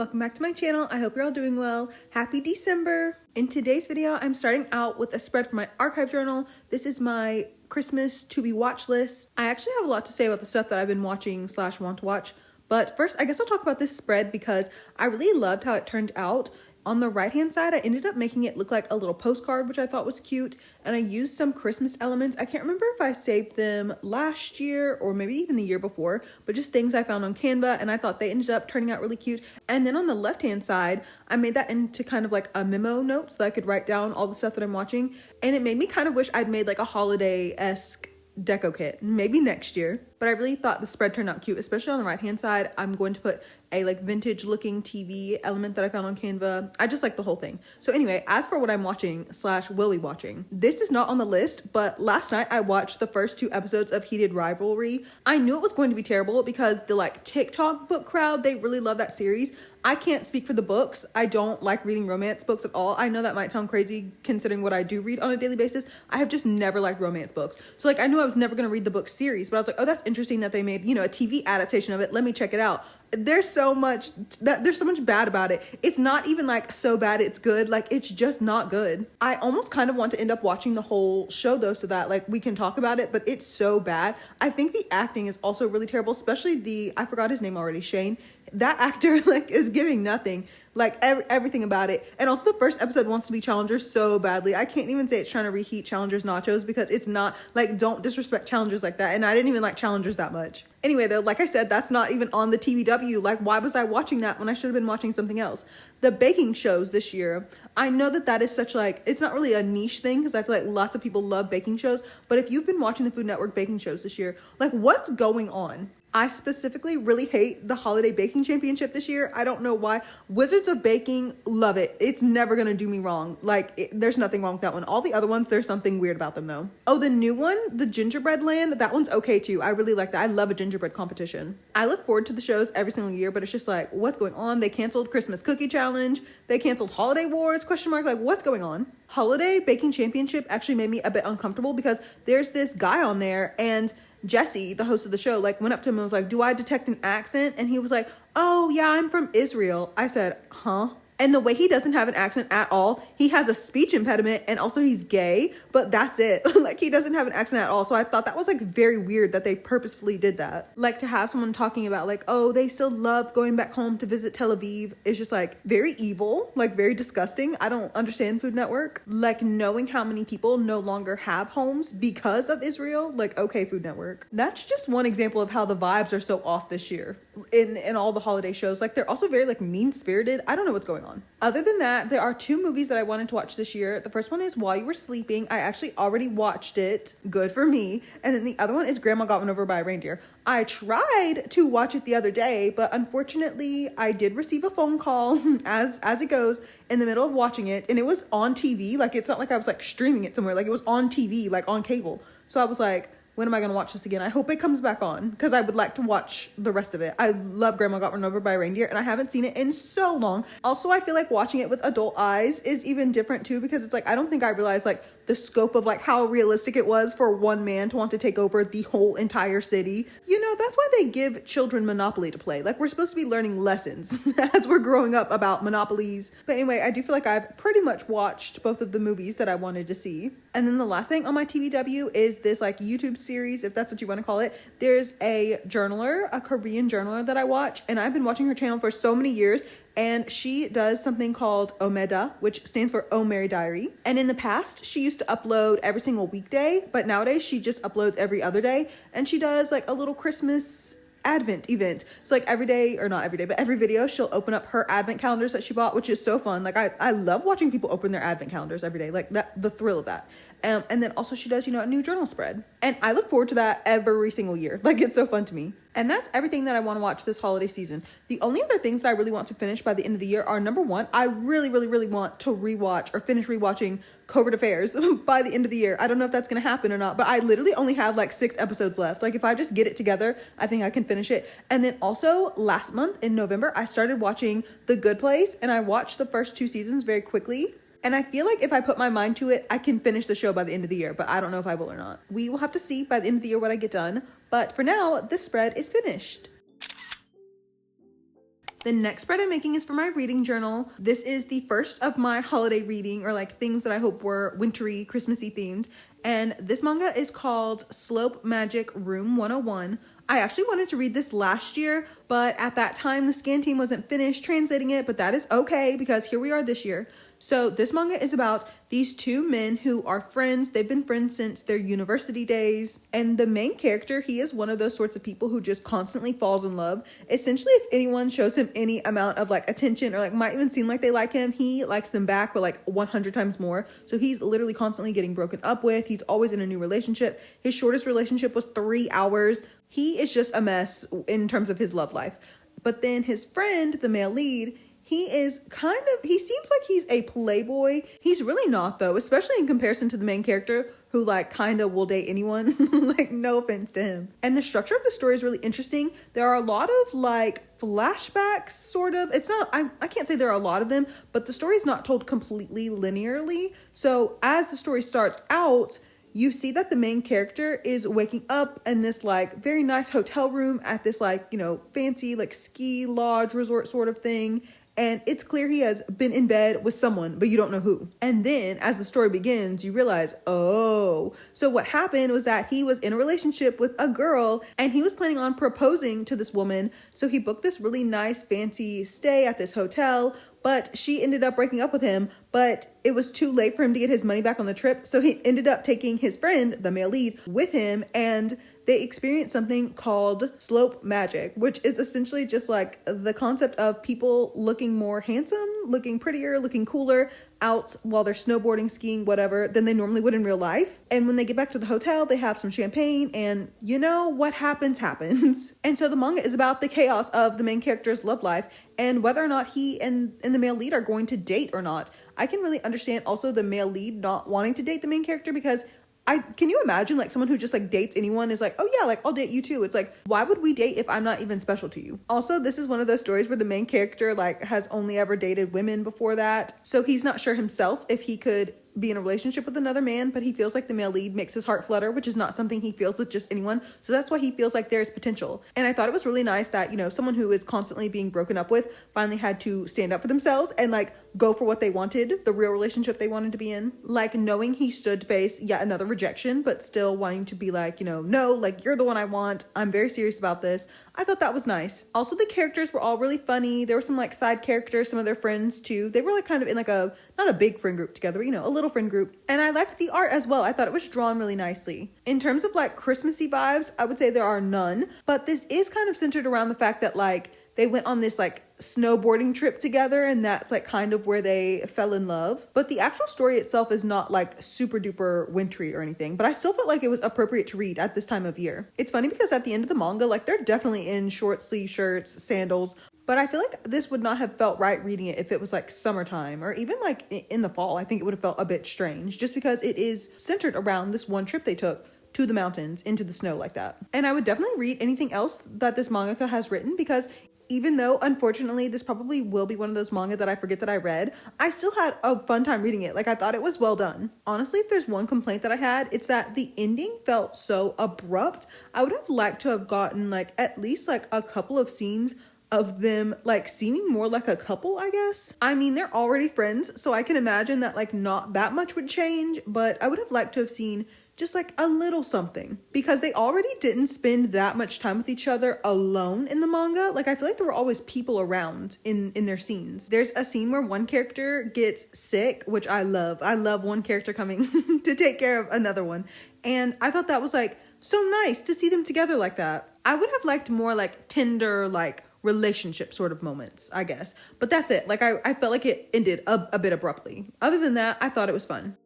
welcome back to my channel. I hope you're all doing well. Happy December. In today's video, I'm starting out with a spread for my archive journal. This is my Christmas to be watch list. I actually have a lot to say about the stuff that I've been watching / want to watch. But first, I guess I'll talk about this spread because I really loved how it turned out. On the right hand side, I ended up making it look like a little postcard, which I thought was cute. And I used some Christmas elements. I can't remember if I saved them last year or maybe even the year before, but just things I found on Canva, and I thought they ended up turning out really cute. And then on the left hand side, I made that into kind of like a memo note so that I could write down all the stuff that I'm watching. And it made me kind of wish I'd made like a holiday-esque deco kit, maybe next year. But I really thought the spread turned out cute, especially on the right hand side. I'm going to put a like vintage looking TV element that I found on Canva. I just like the whole thing. So anyway, as for what I'm watching / will be watching, this is not on the list, but last night I watched the first 2 episodes of Heated Rivalry. I knew it was going to be terrible because the like TikTok book crowd, they really love that series. I can't speak for the books. I don't like reading romance books at all. I know that might sound crazy considering what I do read on a daily basis. I have just never liked romance books. So like I knew I was never going to read the book series, but I was like, oh, that's interesting that they made, you know, a TV adaptation of it. Let me check it out. There's so much bad about it. It's not even like so bad it's good. Like it's just not good. I almost kind of want to end up watching the whole show though, so that like we can talk about it, but it's so bad. I think the acting is also really terrible, especially I forgot his name already, Shane. That actor like is giving nothing, like everything about it. And also the first episode wants to be Challengers so badly. I can't even say it's trying to reheat Challengers nachos because it's not. Like, don't disrespect Challengers like that. And I didn't even like Challengers that much. Anyway, though, like I said, that's not even on the TVW. Like, why was I watching that when I should have been watching something else? The baking shows this year, I know that is such like, it's not really a niche thing because I feel like lots of people love baking shows. But if you've been watching the Food Network baking shows this year, like what's going on? I specifically really hate the Holiday Baking Championship this year. I don't know why. Wizards of Baking, love it. It's never gonna do me wrong. Like, there's nothing wrong with that one. All the other ones, there's something weird about them though. Oh, the new one, the Gingerbread Land, that one's okay too. I really like that. I love a gingerbread competition. I look forward to the shows every single year, but it's just like, what's going on? They canceled Christmas Cookie Challenge. They canceled Holiday Wars, ? Like, what's going on? Holiday Baking Championship actually made me a bit uncomfortable because there's this guy on there and Jesse, the host of the show, like went up to him and was like, do I detect an accent? And he was like, oh yeah, I'm from Israel. I said, huh? And the way he doesn't have an accent at all, he has a speech impediment and also he's gay, but that's it. Like he doesn't have an accent at all. So I thought that was like very weird that they purposefully did that. Like to have someone talking about like, oh, they still love going back home to visit Tel Aviv is just like very evil, like very disgusting. I don't understand Food Network. Like knowing how many people no longer have homes because of Israel, like okay, Food Network. That's just one example of how the vibes are so off this year in all the holiday shows. Like they're also very like mean-spirited. I don't know what's going on. Other than that, there are 2 movies that I wanted to watch this year. The first one is While You Were Sleeping. I actually already watched it. Good for me. And then the other one is Grandma Got Run Over by a Reindeer. I tried to watch it the other day, but unfortunately I did receive a phone call as it goes in the middle of watching it, and it was on TV. Like it's not like I was like streaming it somewhere. Like it was on TV, like on cable. So I was like, when am I going to watch this again? I hope it comes back on because I would like to watch the rest of it. I love Grandma Got Run Over by a Reindeer and I haven't seen it in so long. Also, I feel like watching it with adult eyes is even different too because it's like, I don't think I realized like the scope of like how realistic it was for one man to want to take over the whole entire city. You know, that's why they give children Monopoly to play. Like we're supposed to be learning lessons as we're growing up about monopolies. But anyway, I do feel like I've pretty much watched both of the movies that I wanted to see. And then the last thing on my TVW is this like YouTube series, if that's what you want to call it. There's a journaler, a Korean journaler that I watch, and I've been watching her channel for so many years. And she does something called Omeda, which stands for Oh Mary Diary. And in the past, she used to upload every single weekday, but nowadays she just uploads every other day. And she does like a little Christmas Advent event. So like every day, or not every day, but every video, she'll open up her Advent calendars that she bought, which is so fun. Like I love watching people open their Advent calendars every day. Like the thrill of that. And then also she does, you know, a new journal spread. And I look forward to that every single year. Like it's so fun to me. And that's everything that I want to watch this holiday season. The only other things that I really want to finish by the end of the year are, number one, I really want to rewatch or finish rewatching Covert Affairs by the end of the year. I don't know if that's going to happen or not, but I literally only have like 6 episodes left. Like if I just get it together, I think I can finish it. And then also last month in November, I started watching The Good Place and I watched the first 2 seasons very quickly. And I feel like if I put my mind to it, I can finish the show by the end of the year, but I don't know if I will or not. We will have to see by the end of the year what I get done. But for now, this spread is finished. The next spread I'm making is for my reading journal. This is the first of my holiday reading, or like things that I hope were wintry, Christmassy themed. And this manga is called Slope Magic Room 101. I actually wanted to read this last year, but at that time the scan team wasn't finished translating it, but that is okay because here we are this year. So this manga is about these two men who are friends. They've been friends since their university days. And the main character, he is one of those sorts of people who just constantly falls in love. Essentially, if anyone shows him any amount of like attention or like might even seem like they like him, he likes them back, but like 100 times more. So he's literally constantly getting broken up with. He's always in a new relationship. His shortest relationship was 3 hours. He is just a mess in terms of his love life. But then his friend, the male lead, he seems like he's a playboy. He's really not though, especially in comparison to the main character who like kind of will date anyone. Like no offense to him. And the structure of the story is really interesting. There are a lot of like flashbacks sort of. It's not, I can't say there are a lot of them, but the story is not told completely linearly. So as the story starts out, you see that the main character is waking up in this like very nice hotel room at this like, you know, fancy like ski lodge resort sort of thing. And it's clear he has been in bed with someone, but you don't know who. And then as the story begins, you realize, oh, so what happened was that he was in a relationship with a girl and he was planning on proposing to this woman. So he booked this really nice fancy stay at this hotel, but she ended up breaking up with him, but it was too late for him to get his money back on the trip. So he ended up taking his friend, the male lead, with him, and they experienced something called slope magic, which is essentially just like the concept of people looking more handsome, looking prettier, looking cooler out while they're snowboarding, skiing, whatever, than they normally would in real life. And when they get back to the hotel, they have some champagne and you know what happens. And so the manga is about the chaos of the main character's love life and whether or not he and the male lead are going to date or not. I can really understand also the male lead not wanting to date the main character because can you imagine like someone who just like dates anyone is like, oh yeah, like I'll date you too. It's like, why would we date if I'm not even special to you? Also, this is one of those stories where the main character like has only ever dated women before that. So he's not sure himself if he could be in a relationship with another man, but he feels like the male lead makes his heart flutter, which is not something he feels with just anyone. So that's why he feels like there's potential. And I thought it was really nice that, you know, someone who is constantly being broken up with finally had to stand up for themselves and like go for what they wanted, the real relationship they wanted to be in. Like knowing he stood to face yet another rejection, but still wanting to be like, you know, no, like you're the one I want. I'm very serious about this. I thought that was nice. Also, the characters were all really funny. There were some like side characters, some of their friends too. They were like kind of in like a, not a big friend group together, you know, a little friend group. And I liked the art as well. I thought it was drawn really nicely. In terms of like Christmassy vibes, I would say there are none, but this is kind of centered around the fact that like they went on this like snowboarding trip together and that's like kind of where they fell in love. But the actual story itself is not like super duper wintry or anything, but I still felt like it was appropriate to read at this time of year. It's funny because at the end of the manga, like they're definitely in short sleeve shirts, sandals, but I feel like this would not have felt right reading it if it was like summertime or even like in the fall. I think it would have felt a bit strange just because it is centered around this one trip they took to the mountains into the snow like that. And I would definitely read anything else that this mangaka has written because even though, unfortunately, this probably will be one of those manga that I forget that I read, I still had a fun time reading it. Like, I thought it was well done. Honestly, if there's one complaint that I had, it's that the ending felt so abrupt. I would have liked to have gotten, like, at least, like, a couple of scenes of them, like, seeming more like a couple, I guess. I mean, they're already friends, so I can imagine that, like, not that much would change, but I would have liked to have seen just like a little something because they already didn't spend that much time with each other alone in the manga. Like I feel like there were always people around in their scenes. There's a scene where one character gets sick, which I love. I love one character coming to take care of another one. And I thought that was like so nice to see them together like that. I would have liked more like tender, like relationship sort of moments, I guess. But that's it. Like I felt like it ended a bit abruptly. Other than that, I thought it was fun.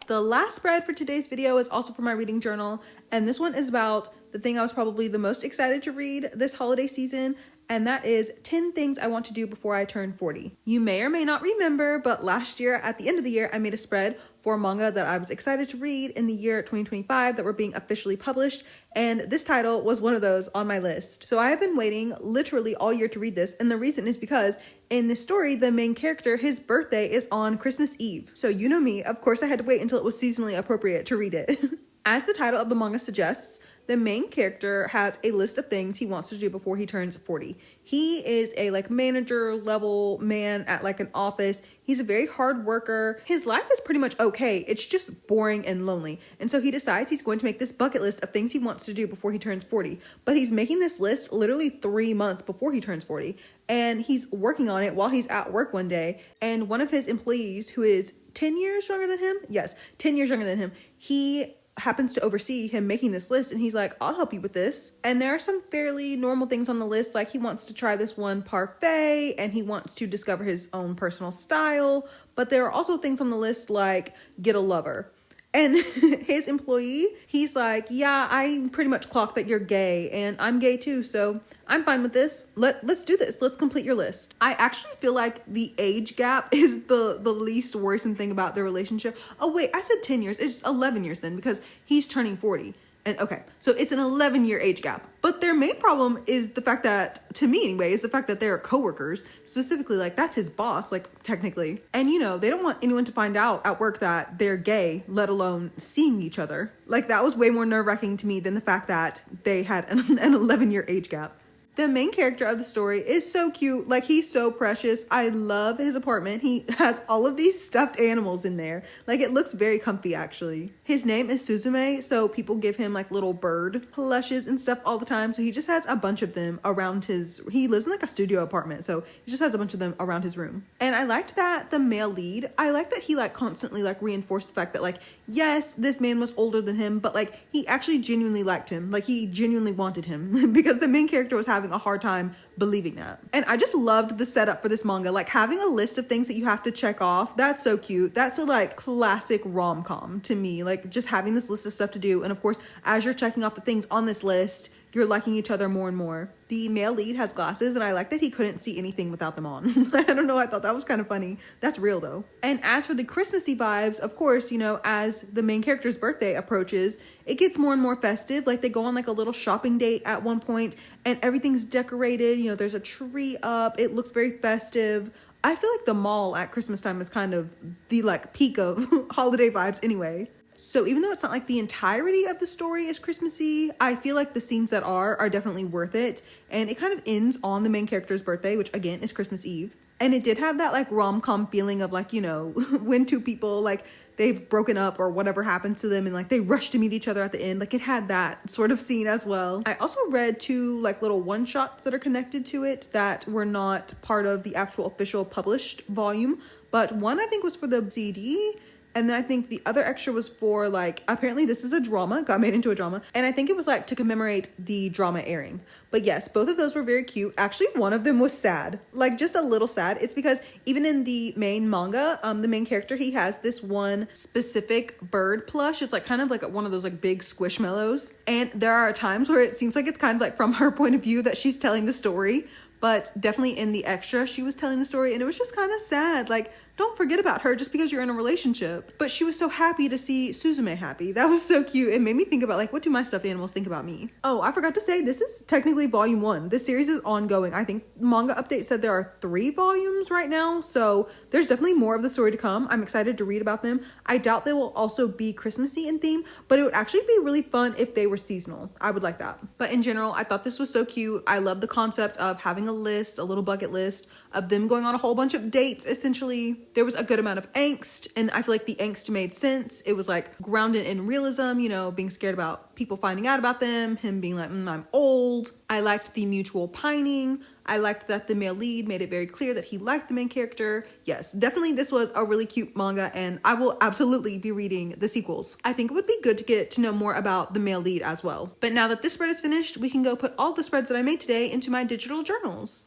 The last spread for today's video is also for my reading journal, and this one is about the thing I was probably the most excited to read this holiday season, and that is 10 things I want to do before I turn 40. You may or may not remember, but last year, at the end of the year, I made a spread for manga that I was excited to read in the year 2025 that were being officially published, and this title was one of those on my list. So I have been waiting literally all year to read this, and the reason is because in this story, the main character, his birthday is on Christmas Eve. So you know me, of course I had to wait until it was seasonally appropriate to read it. As the title of the manga suggests, The main character has a list of things he wants to do before he turns 40. He is a like manager level man at like an office. He's a very hard worker. His life is pretty much okay. It's just boring and lonely. And so he decides he's going to make this bucket list of things he wants to do before he turns 40. But he's making this list literally 3 months before he turns 40. And he's working on it while he's at work one day. And one of his employees, who is 10 years younger than him, yes, 10 years younger than him, he happens to oversee him making this list, and he's like, I'll help you with this. And there are some fairly normal things on the list, like he wants to try this one parfait and he wants to discover his own personal style. But there are also things on the list like get a lover. And his employee, he's like, yeah, I pretty much clocked that you're gay and I'm gay too, so I'm fine with this. Let's do this. Let's complete your list. I actually feel like the age gap is the least worrisome thing about their relationship. Oh wait, I said 10 years. It's 11 years then, because he's turning 40. And okay, so it's an 11-year age gap. But their main problem is the fact that, to me anyway, is the fact that they're coworkers. Specifically, like, that's his boss, like, technically. And, you know, they don't want anyone to find out at work that they're gay, let alone seeing each other. Like, that was way more nerve-wracking to me than the fact that they had an 11-year age gap. The main character of the story is so cute. Like, he's so precious. I love his apartment. He has all of these stuffed animals in there. Like, it looks very comfy, actually. His name is Suzume, so people give him like little bird plushes and stuff all the time. So he just has a bunch of them around he lives in like a studio apartment, so he just has a bunch of them around his room. And I liked that the male lead, I like that he like constantly like reinforced the fact that like, yes, this man was older than him, but like he actually genuinely liked him. Like, he genuinely wanted him because the main character was having a hard time believing that. And I just loved the setup for this manga, like having a list of things that you have to check off. That's so cute. That's a like classic rom-com to me, like just having this list of stuff to do. And of course, as you're checking off the things on this list, you're liking each other more and more. The male lead has glasses, and I like that he couldn't see anything without them on. I don't know, I thought that was kind of funny. That's real though. And as for the Christmassy vibes, of course, you know, as the main character's birthday approaches, it gets more and more festive. Like, they go on like a little shopping date at one point and everything's decorated. You know, there's a tree up. It looks very festive. I feel like the mall at Christmas time is kind of the like peak of holiday vibes anyway. So even though it's not like the entirety of the story is Christmassy, I feel like the scenes that are definitely worth it. And it kind of ends on the main character's birthday, which again is Christmas Eve. And it did have that like rom-com feeling of like, you know, when two people like they've broken up or whatever happens to them and like they rush to meet each other at the end. Like, it had that sort of scene as well. I also read 2 like little one-shots that are connected to it that were not part of the actual official published volume, but one I think was for the CD. And then I think the other extra was for like, apparently this is a drama, got made into a drama. And I think it was like to commemorate the drama airing. But yes, both of those were very cute. Actually, one of them was sad, like just a little sad. It's because even in the main manga, the main character, he has this one specific bird plush. It's like kind of like one of those like big squishmallows. And there are times where it seems like it's kind of like from her point of view that she's telling the story. But definitely in the extra, she was telling the story, and it was just kind of sad. Like, don't forget about her just because you're in a relationship. But she was so happy to see Suzume happy. That was so cute. It made me think about like, what do my stuffed animals think about me? Oh, I forgot to say, this is technically volume 1. This series is ongoing. I think Manga Update said there are 3 volumes right now. So there's definitely more of the story to come. I'm excited to read about them. I doubt they will also be Christmassy in theme, but it would actually be really fun if they were seasonal. I would like that. But in general, I thought this was so cute. I love the concept of having a list, a little bucket list of them going on a whole bunch of dates. Essentially, there was a good amount of angst, and I feel like the angst made sense. It was like grounded in realism, you know, being scared about people finding out about them, him being like, I'm old. I liked the mutual pining. I liked that the male lead made it very clear that he liked the main character. Yes, definitely this was a really cute manga, and I will absolutely be reading the sequels. I think it would be good to get to know more about the male lead as well. But now that this spread is finished, we can go put all the spreads that I made today into my digital journals.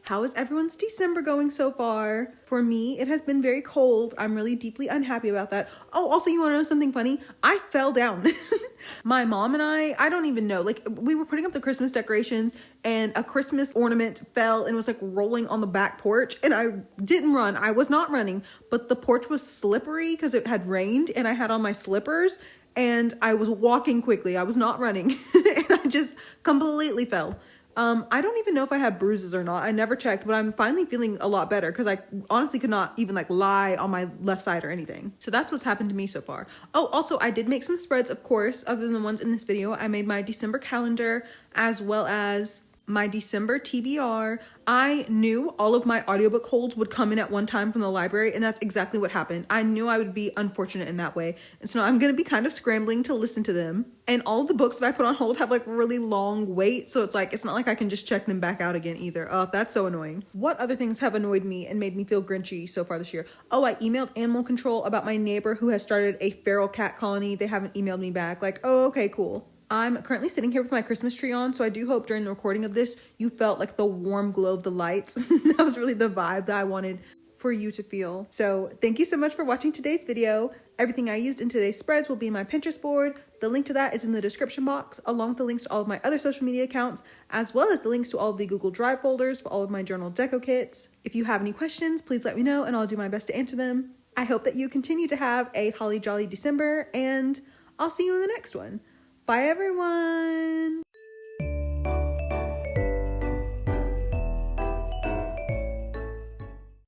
How is everyone's December going so far? For me, it has been very cold. I'm really deeply unhappy about that. Oh, also, you want to know something funny? I fell down. My mom and I don't even know. Like, we were putting up the Christmas decorations and a Christmas ornament fell and was like rolling on the back porch. And I didn't run. I was not running, but the porch was slippery because it had rained and I had on my slippers and I was walking quickly. I was not running and I just completely fell. I don't even know if I have bruises or not. I never checked, but I'm finally feeling a lot better because I honestly could not even like lie on my left side or anything. So that's what's happened to me so far. Oh, also I did make some spreads, of course, other than the ones in this video. I made my December calendar as well as my December TBR. I knew all of my audiobook holds would come in at one time from the library, and that's exactly what happened. I knew I would be unfortunate in that way, and so I'm gonna be kind of scrambling to listen to them. And all of the books that I put on hold have like really long wait, so it's not like I can just check them back out again either. Oh, that's so annoying. What other things have annoyed me and made me feel grinchy so far this year? Oh, I emailed animal control about my neighbor who has started a feral cat colony. They haven't emailed me back. Like, oh, okay, cool. I'm currently sitting here with my Christmas tree on, so I do hope during the recording of this you felt like the warm glow of the lights. That was really the vibe that I wanted for you to feel. So thank you so much for watching today's video. Everything I used in today's spreads will be in my Pinterest board. The link to that is in the description box, along with the links to all of my other social media accounts, as well as the links to all of the Google Drive folders for all of my journal deco kits. If you have any questions, please let me know and I'll do my best to answer them. I hope that you continue to have a holly jolly December, and I'll see you in the next one. Bye everyone!